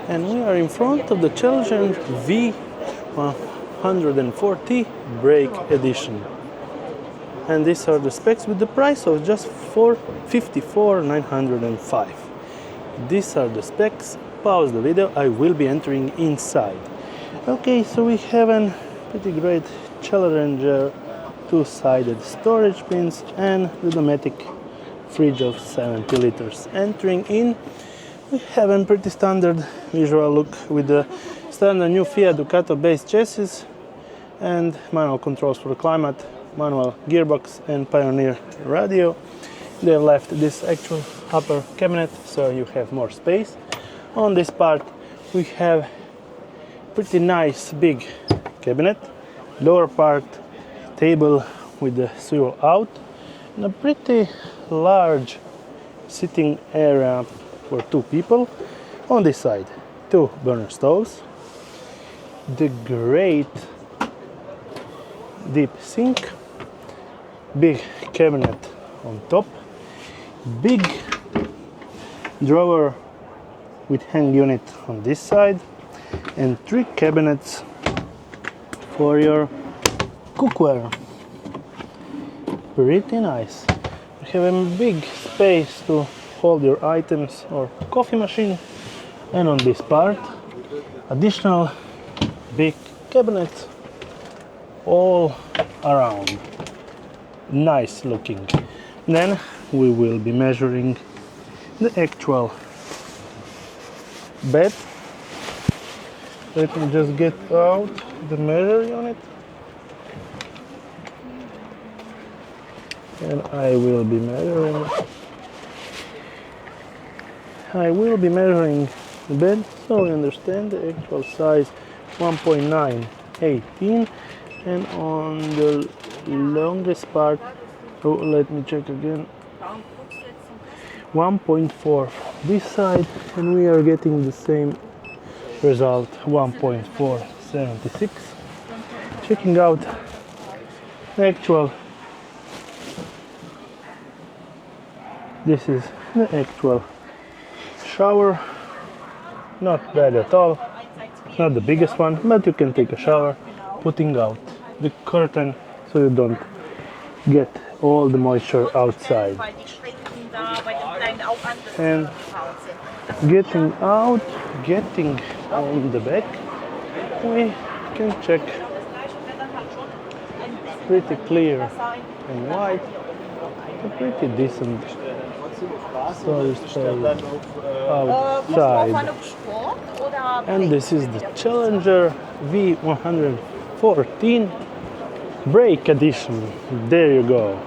And we are in front of the Challenger V114 Brake Edition. And these are the specs with the price of just $454,905. These are the specs. Pause the video, I will be entering inside. Okay, so we have a pretty great Challenger two-sided storage bins and the Dometic fridge of 70 liters. Entering in, we have a pretty standard visual look with the standard new Fiat Ducato base chassis and manual controls for the climate, manual gearbox and Pioneer radio. They have left this actual upper cabinet so you have more space. On this part we have pretty nice big cabinet, lower part table with the swivel out and a pretty large sitting area for two people. On this side, two burner stoves, the great deep sink, big cabinet on top, big drawer with hang unit on this side, and three cabinets for your cookware. Pretty nice. You have a big space to hold your items or coffee machine, and on this part additional big cabinets all around. Nice looking. Then we will be measuring the actual bed. Let me just get out the measure unit. And I will be measuring the bed so we understand the actual size 1.918, and on the longest part, oh, let me check again, 1.4 this side, and we are getting the same result, 1.476. Checking out the actual, this is the actual shower. Not bad at all, not the biggest one, but you can take a shower, putting out the curtain so you don't get all the moisture outside. And getting out, getting on the back, we can check pretty clear and white, a pretty decent storage space outside. And this is the Challenger V114 Brake Edition. There you go.